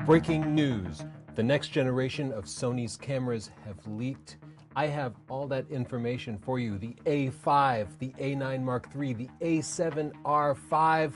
Breaking news. The next generation of Sony's cameras have leaked. I have all that information for you. The A5, the A9 Mark III, the a7R5,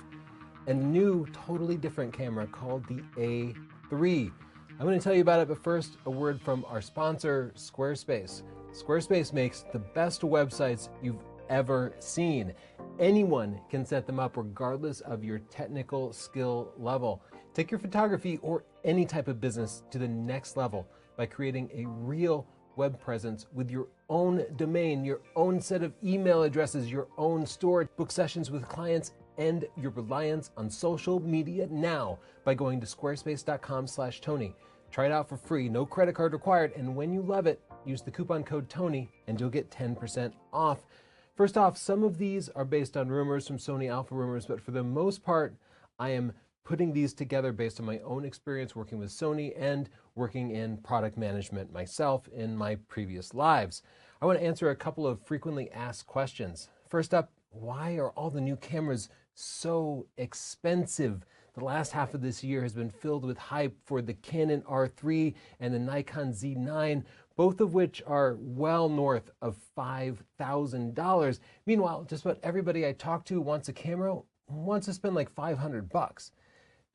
and a new, totally different camera called the A3. I'm going to tell you about it, but first, a word from our sponsor, Squarespace. Squarespace makes the best websites you've ever seen. Anyone can set them up regardless of your technical skill level. Take your photography or any type of business to the next level by creating a real web presence with your own domain, your own set of email addresses, your own store, book sessions with clients, and your reliance on social media now by going to squarespace.com/Tony. Try it out for free, no credit card required, and when you love it, use the coupon code Tony and you'll get 10% off. First off, some of these are based on rumors from Sony Alpha Rumors, but for the most part, I am putting these together based on my own experience working with Sony and working in product management myself in my previous lives. I want to answer a couple of frequently asked questions. First up, why are all the new cameras so expensive? The last half of this year has been filled with hype for the Canon R3 and the Nikon Z9, both of which are well north of $5,000. Meanwhile, just about everybody I talk to wants a camera, wants to spend like $500.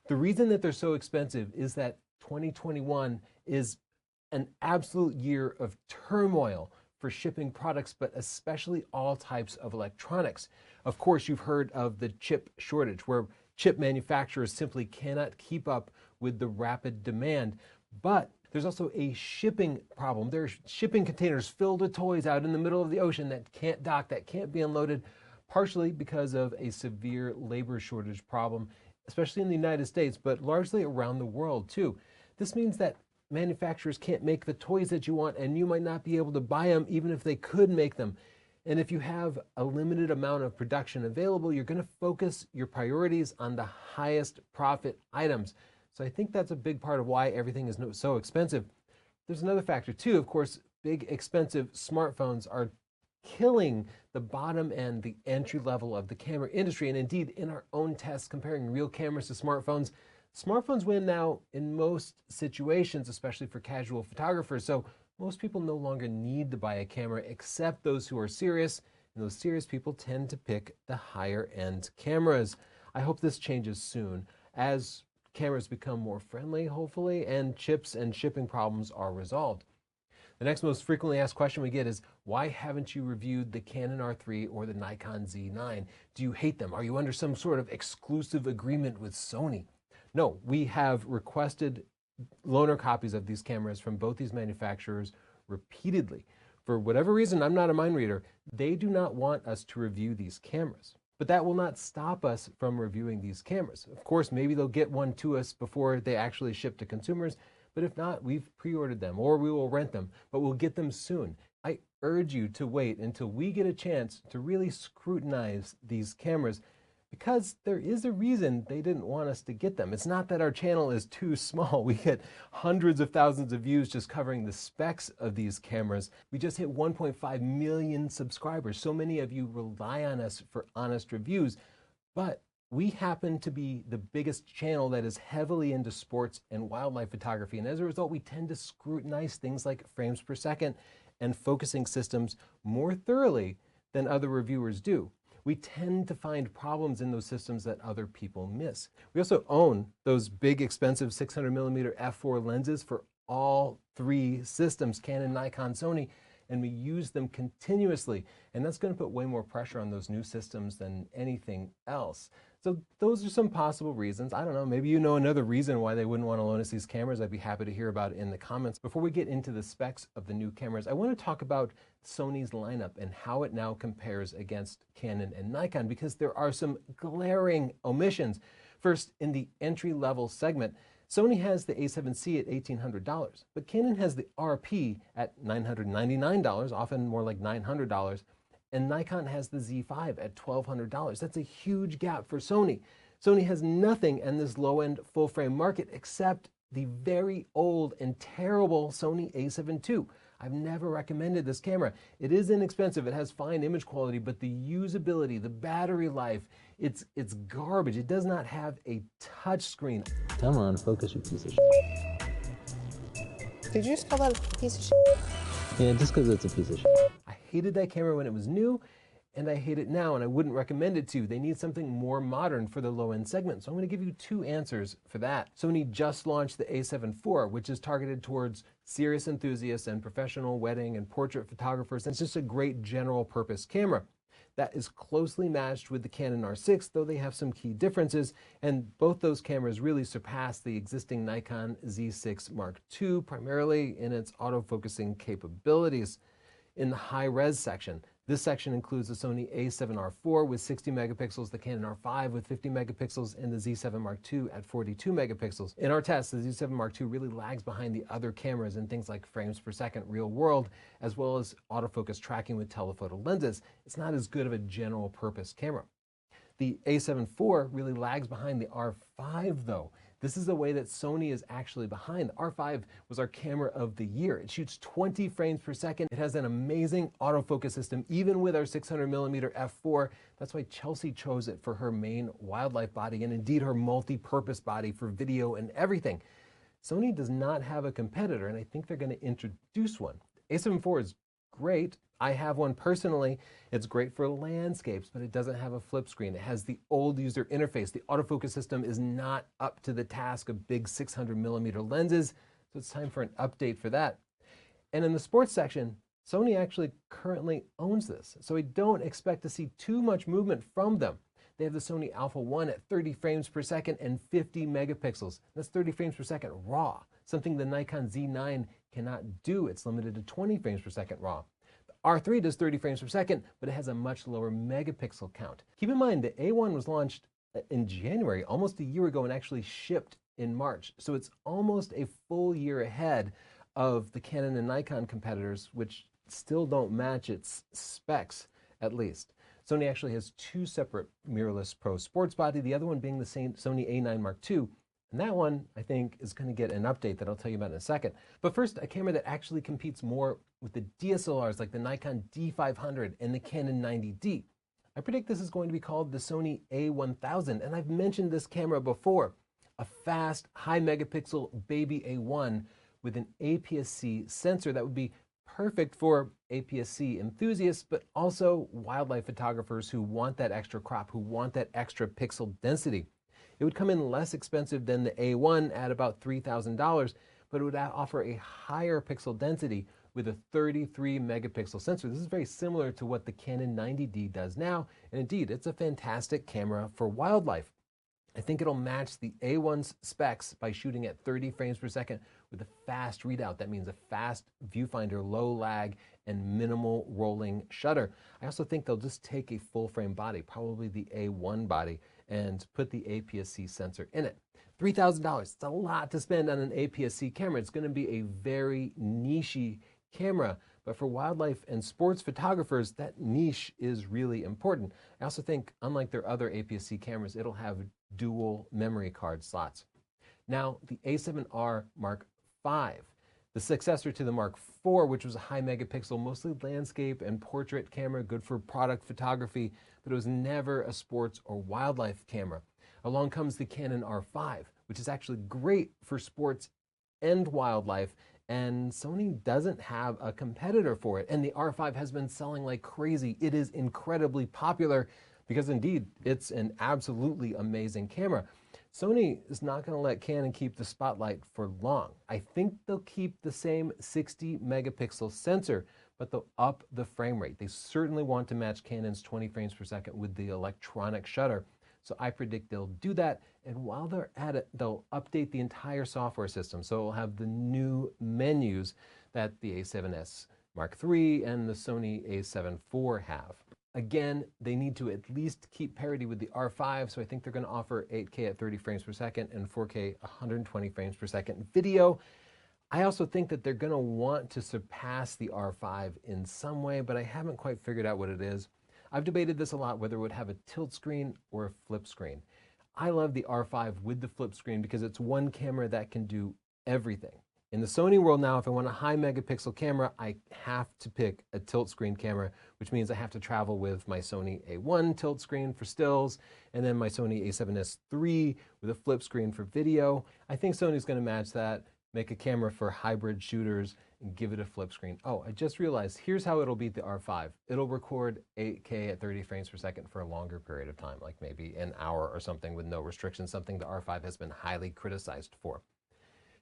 The reason that they're so expensive is that 2021 is an absolute year of turmoil for shipping products, but especially all types of electronics. Of course, you've heard of the chip shortage, where chip manufacturers simply cannot keep up with the rapid demand. But there's also a shipping problem. There are shipping containers filled with toys out in the middle of the ocean that can't dock, that can't be unloaded, partially because of a severe labor shortage problem, especially in the United States, but largely around the world too. This means that manufacturers can't make the toys that you want, and you might not be able to buy them even if they could make them. And if you have a limited amount of production available, you're going to focus your priorities on the highest profit items. So I think that's a big part of why everything is so expensive. There's another factor too. Of course, big expensive smartphones are killing the bottom end, the entry level of the camera industry. And indeed, in our own tests comparing real cameras to smartphones, smartphones win now in most situations, especially for casual photographers. So most people no longer need to buy a camera except those who are serious, and those serious people tend to pick the higher end cameras. I hope this changes soon as cameras become more friendly, hopefully, and chips and shipping problems are resolved. The next most frequently asked question we get is, why haven't you reviewed the Canon R3 or the Nikon Z9? Do you hate them? Are you under some sort of exclusive agreement with Sony? No, we have requested loaner copies of these cameras from both these manufacturers repeatedly. For whatever reason, I'm not a mind reader, they do not want us to review these cameras. But that will not stop us from reviewing these cameras. Of course, maybe they'll get one to us before they actually ship to consumers, but if not, we've pre-ordered them or we will rent them, but we'll get them soon. I urge you to wait until we get a chance to really scrutinize these cameras, because there is a reason they didn't want us to get them. It's not that our channel is too small. We get hundreds of thousands of views just covering the specs of these cameras. We just hit 1.5 million subscribers. So many of you rely on us for honest reviews, but we happen to be the biggest channel that is heavily into sports and wildlife photography. And as a result, we tend to scrutinize things like frames per second and focusing systems more thoroughly than other reviewers do. We tend to find problems in those systems that other people miss. We also own those big, expensive 600mm f4 lenses for all three systems, Canon, Nikon, Sony, and we use them continuously. And that's going to put way more pressure on those new systems than anything else. So those are some possible reasons. I don't know, maybe you know another reason why they wouldn't want to loan us these cameras. I'd be happy to hear about it in the comments. Before we get into the specs of the new cameras, I want to talk about Sony's lineup and how it now compares against Canon and Nikon, because there are some glaring omissions. First, in the entry-level segment, Sony has the a7C at $1,800, but Canon has the RP at $999, often more like $900, and Nikon has the Z5 at $1,200. That's a huge gap for Sony. Sony has nothing in this low-end full-frame market except the very old and terrible Sony a7 II. I've never recommended this camera. It is inexpensive, it has fine image quality, but the usability, the battery life, it's garbage. It does not have a touch screen. Come on, focus, you piece of shit. Did you just call that a piece of shit? Yeah, just because it's a piece of shit. I hated that camera when it was new, and I hate it now, and I wouldn't recommend it to you. They need something more modern for the low-end segment, so I'm going to give you two answers for that. Sony just launched the a7 IV, which is targeted towards serious enthusiasts and professional wedding and portrait photographers. It's just a great general-purpose camera that is closely matched with the Canon R6, though they have some key differences, and both those cameras really surpass the existing Nikon Z6 Mark II, primarily in its autofocusing capabilities. In the high-res section, this section includes the Sony a7R IV with 60 megapixels, the Canon R5 with 50 megapixels, and the Z7 Mark II at 42 megapixels. In our tests, the Z7 Mark II really lags behind the other cameras in things like frames per second real world, as well as autofocus tracking with telephoto lenses. It's not as good of a general purpose camera. The a7 IV really lags behind the R5 though. This is the way that Sony is actually behind. The R5 was our camera of the year. It shoots 20 frames per second. It has an amazing autofocus system, even with our 600mm f4. That's why Chelsea chose it for her main wildlife body and indeed her multi-purpose body for video and everything. Sony does not have a competitor, and I think they're going to introduce one. A7 IV is great. I have one personally. It's great for landscapes, but it doesn't have a flip screen. It has the old user interface. The autofocus system is not up to the task of big 600mm lenses, so it's time for an update for that. And in the sports section, Sony actually currently owns this, so we don't expect to see too much movement from them. They have the Sony Alpha 1 at 30 frames per second and 50 megapixels. That's 30 frames per second raw, something the Nikon Z9 cannot do. It's limited to 20 frames per second raw. R3 does 30 frames per second, but it has a much lower megapixel count. Keep in mind, the A1 was launched in January, almost a year ago, and actually shipped in March. So it's almost a full year ahead of the Canon and Nikon competitors, which still don't match its specs, at least. Sony actually has two separate mirrorless Pro sports body, the other one being the same Sony A9 Mark II. And that one, I think, is going to get an update that I'll tell you about in a second. But first, a camera that actually competes more with the DSLRs like the Nikon D500 and the Canon 90D. I predict this is going to be called the Sony A1000, and I've mentioned this camera before. A fast, high megapixel baby A1 with an APS-C sensor that would be perfect for APS-C enthusiasts, but also wildlife photographers who want that extra crop, who want that extra pixel density. It would come in less expensive than the A1 at about $3,000, but it would offer a higher pixel density with a 33 megapixel sensor. This is very similar to what the Canon 90D does now, and indeed, it's a fantastic camera for wildlife. I think it'll match the A1's specs by shooting at 30 frames per second with a fast readout. That means a fast viewfinder, low lag, and minimal rolling shutter. I also think they'll just take a full frame body, probably the A1 body, and put the APS-C sensor in it. $3,000, it's a lot to spend on an APS-C camera. It's going to be a very niche camera, but for wildlife and sports photographers, that niche is really important. I also think, unlike their other APS-C cameras, it'll have dual memory card slots. Now, the a7R Mark V, the successor to the Mark IV, which was a high megapixel, mostly landscape and portrait camera, good for product photography, but it was never a sports or wildlife camera. Along comes the Canon R5, which is actually great for sports and wildlife, and Sony doesn't have a competitor for it. And the R5 has been selling like crazy. It is incredibly popular because indeed, it's an absolutely amazing camera. Sony is not going to let Canon keep the spotlight for long. I think they'll keep the same 60 megapixel sensor, but they'll up the frame rate. They certainly want to match Canon's 20 frames per second with the electronic shutter. So I predict they'll do that, and while they're at it, they'll update the entire software system. So it'll have the new menus that the A7S Mark III and the Sony a7 IV have. Again, they need to at least keep parity with the R5, so I think they're going to offer 8K at 30 frames per second and 4K 120 frames per second video. I also think that they're going to want to surpass the R5 in some way, but I haven't quite figured out what it is. I've debated this a lot, whether it would have a tilt screen or a flip screen. I love the R5 with the flip screen because it's one camera that can do everything. In the Sony world now, if I want a high megapixel camera, I have to pick a tilt screen camera, which means I have to travel with my Sony A1 tilt screen for stills, and then my Sony a7S III with a flip screen for video. I think Sony's going to match that, make a camera for hybrid shooters, and give it a flip screen. Oh, I just realized, here's how it'll beat the R5. It'll record 8K at 30 frames per second for a longer period of time, like maybe an hour or something with no restrictions, something the R5 has been highly criticized for.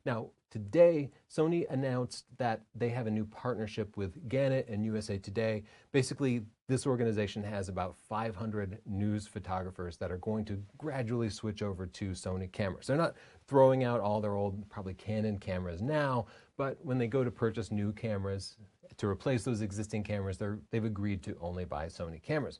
Now, today, Sony announced that they have a new partnership with Gannett and USA Today. Basically, this organization has about 500 news photographers that are going to gradually switch over to Sony cameras. They're not throwing out all their old, probably Canon cameras now, but when they go to purchase new cameras to replace those existing cameras, they've agreed to only buy Sony cameras.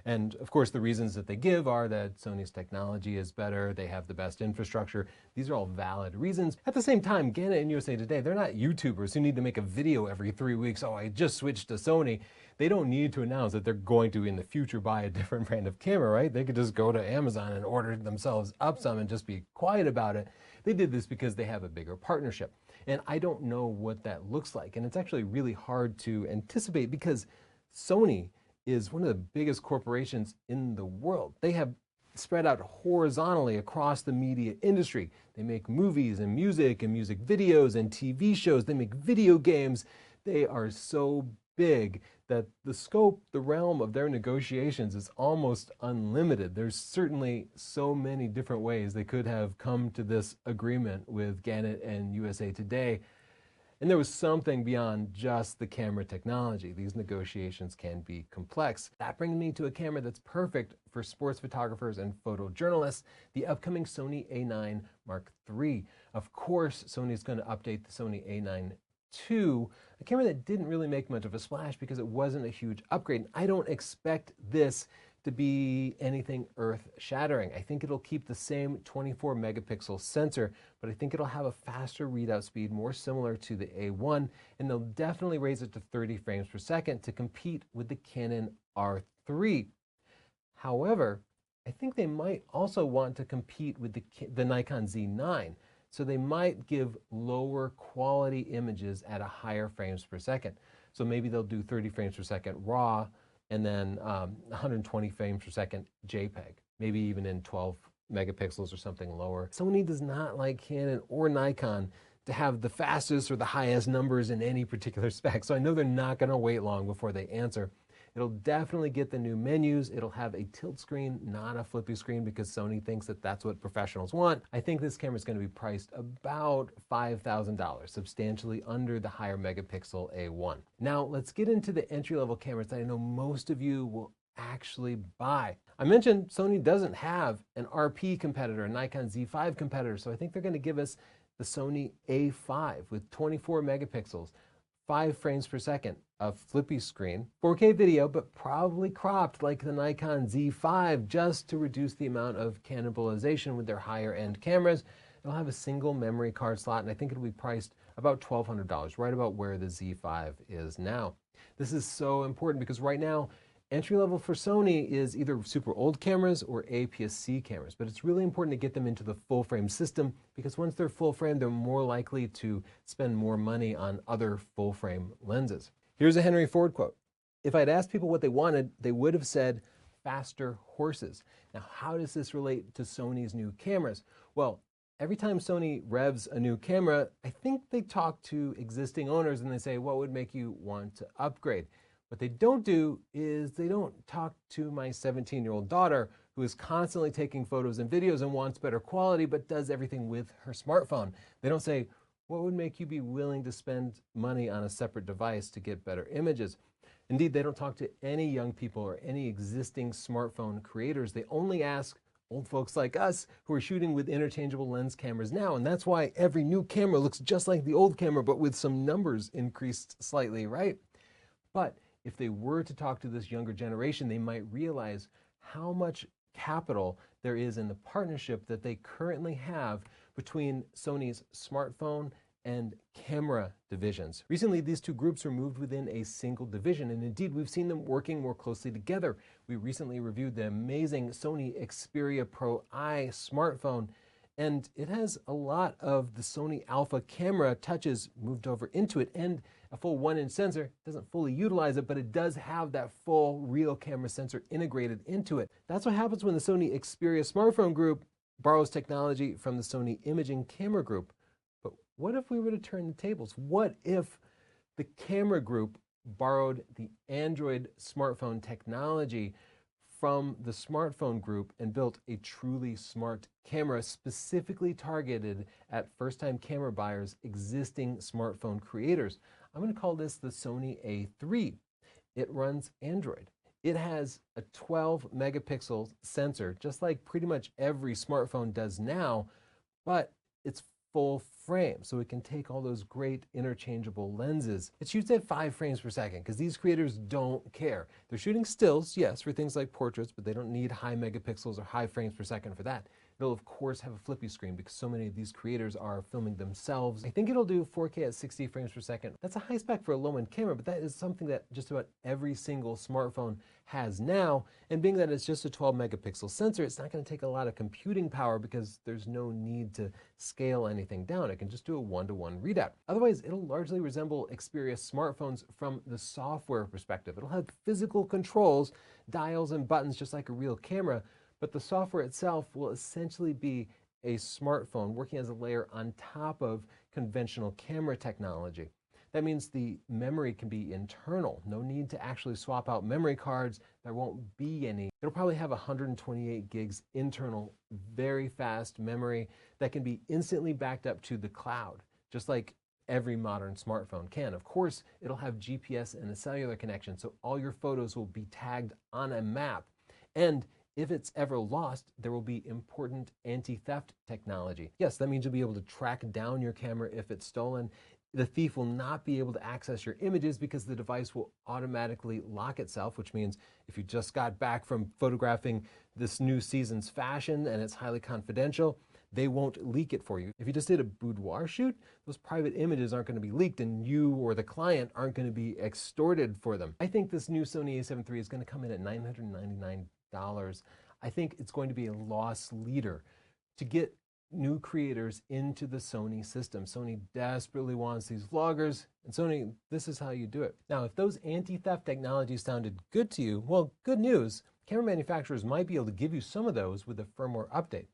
And of course, the reasons that they give are that Sony's technology is better, they have the best infrastructure. These are all valid reasons. At the same time, Gannett and USA Today, they're not YouTubers who need to make a video every 3 weeks. Oh, I just switched to Sony. They don't need to announce that they're going to, in the future, buy a different brand of camera, right? They could just go to Amazon and order themselves up some and just be quiet about it. They did this because they have a bigger partnership. And I don't know what that looks like. And it's actually really hard to anticipate because Sony is one of the biggest corporations in the world. They have spread out horizontally across the media industry. They make movies and music videos and TV shows. They make video games. They are so big that the scope, the realm of their negotiations is almost unlimited. There's certainly so many different ways they could have come to this agreement with Gannett and USA Today. And there was something beyond just the camera technology. These negotiations can be complex. That brings me to a camera that's perfect for sports photographers and photojournalists, the upcoming Sony a9 Mark III. Of course, Sony's going to update the Sony a9 II, a camera that didn't really make much of a splash because it wasn't a huge upgrade. I don't expect this to be anything earth-shattering. I think it'll keep the same 24 megapixel sensor, but I think it'll have a faster readout speed, more similar to the A1, and they'll definitely raise it to 30 frames per second to compete with the Canon R3. However, I think they might also want to compete with the Nikon Z9, so they might give lower quality images at a higher frames per second. So maybe they'll do 30 frames per second RAW, and then 120 frames per second JPEG, maybe even in 12 megapixels or something lower. Sony does not like Canon or Nikon to have the fastest or the highest numbers in any particular spec, so I know they're not going to wait long before they answer. It'll definitely get the new menus. It'll have a tilt screen, not a flippy screen, because Sony thinks that that's what professionals want. I think this camera is going to be priced about $5,000, substantially under the higher megapixel A1. Now, let's get into the entry-level cameras that I know most of you will actually buy. I mentioned Sony doesn't have an RP competitor, a Nikon Z5 competitor, so I think they're going to give us the Sony A5 with 24 megapixels, 5 frames per second, a flippy screen, 4K video, but probably cropped like the Nikon Z5 just to reduce the amount of cannibalization with their higher end cameras. It'll have a single memory card slot, and I think it'll be priced about $1,200, right about where the Z5 is now. This is so important because right now, entry level for Sony is either super old cameras or APS-C cameras, but it's really important to get them into the full frame system because once they're full frame, they're more likely to spend more money on other full frame lenses. Here's a Henry Ford quote. If I'd asked people what they wanted, they would have said faster horses. Now, how does this relate to Sony's new cameras? Well, every time Sony revs a new camera, I think they talk to existing owners and they say, what would make you want to upgrade? What they don't do is they don't talk to my 17-year-old daughter who is constantly taking photos and videos and wants better quality but does everything with her smartphone. They don't say, what would make you be willing to spend money on a separate device to get better images? Indeed, they don't talk to any young people or any existing smartphone creators. They only ask old folks like us who are shooting with interchangeable lens cameras now, and that's why every new camera looks just like the old camera but with some numbers increased slightly, right? But if they were to talk to this younger generation, they might realize how much capital there is in the partnership that they currently have between Sony's smartphone and camera divisions. Recently, these two groups were moved within a single division, and indeed, we've seen them working more closely together. We recently reviewed the amazing Sony Xperia Pro I smartphone, And it has a lot of the Sony Alpha camera touches moved over into it, and a full 1-inch sensor. It doesn't fully utilize it, but it does have that full real camera sensor integrated into it. That's what happens when the Sony Xperia smartphone group borrows technology from the Sony imaging camera group. But what if we were to turn the tables? What if the camera group borrowed the Android smartphone technology from the smartphone group and built a truly smart camera specifically targeted at first-time camera buyers, existing smartphone creators? I'm going to call this the Sony A3. It runs Android. It has a 12 megapixel sensor, just like pretty much every smartphone does now, but it's full frame, so it can take all those great interchangeable lenses. It shoots at 5 frames per second because these creators don't care. They're shooting stills, yes, for things like portraits, but they don't need high megapixels or high frames per second for that. It'll of course have a flippy screen because so many of these creators are filming themselves. I think it'll do 4K at 60 frames per second. That's a high spec for a low-end camera, but that is something that just about every single smartphone has now. And being that it's just a 12 megapixel sensor, it's not going to take a lot of computing power because there's no need to scale anything down. It can just do a 1-to-1 readout. Otherwise, it'll largely resemble Xperia smartphones from the software perspective. It'll have physical controls, dials and buttons just like a real camera, but the software itself will essentially be a smartphone working as a layer on top of conventional camera technology. That means the memory can be internal. No need to actually swap out memory cards. There won't be any. It'll probably have 128 gigs internal, very fast memory that can be instantly backed up to the cloud, just like every modern smartphone can. Of course, it'll have GPS and a cellular connection, so all your photos will be tagged on a map. And if it's ever lost, there will be important anti-theft technology. Yes, that means you'll be able to track down your camera if it's stolen. The thief will not be able to access your images because the device will automatically lock itself, which means if you just got back from photographing this new season's fashion and it's highly confidential, they won't leak it for you. If you just did a boudoir shoot, those private images aren't going to be leaked and you or the client aren't going to be extorted for them. I think this new Sony a7 III is going to come in at $999. I think it's going to be a loss leader to get new creators into the Sony system. Sony desperately wants these vloggers, and Sony, this is how you do it. Now, if those anti-theft technologies sounded good to you, well, good news. Camera manufacturers might be able to give you some of those with a firmware update.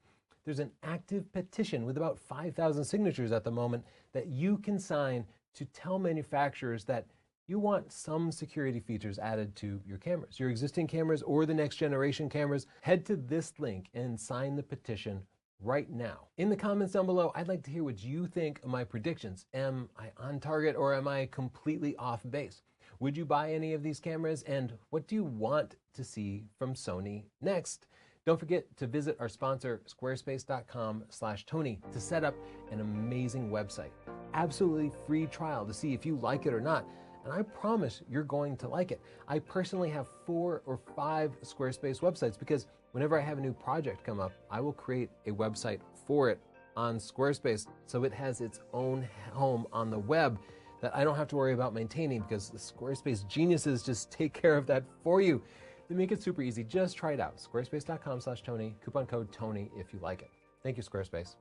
There's an active petition with about 5,000 signatures at the moment that you can sign to tell manufacturers that you want some security features added to your cameras, your existing cameras or the next generation cameras. Head to this link and sign the petition right now. In the comments down below, I'd like to hear what you think of my predictions. Am I on target or am I completely off base? Would you buy any of these cameras, and what do you want to see from Sony next? Don't forget to visit our sponsor, squarespace.com/Tony, to set up an amazing website. Absolutely free trial to see if you like it or not. And I promise you're going to like it. I personally have 4 or 5 Squarespace websites because whenever I have a new project come up, I will create a website for it on Squarespace so it has its own home on the web that I don't have to worry about maintaining because the Squarespace geniuses just take care of that for you. They make it super easy. Just try it out. Squarespace.com/Tony. Coupon code Tony if you like it. Thank you, Squarespace.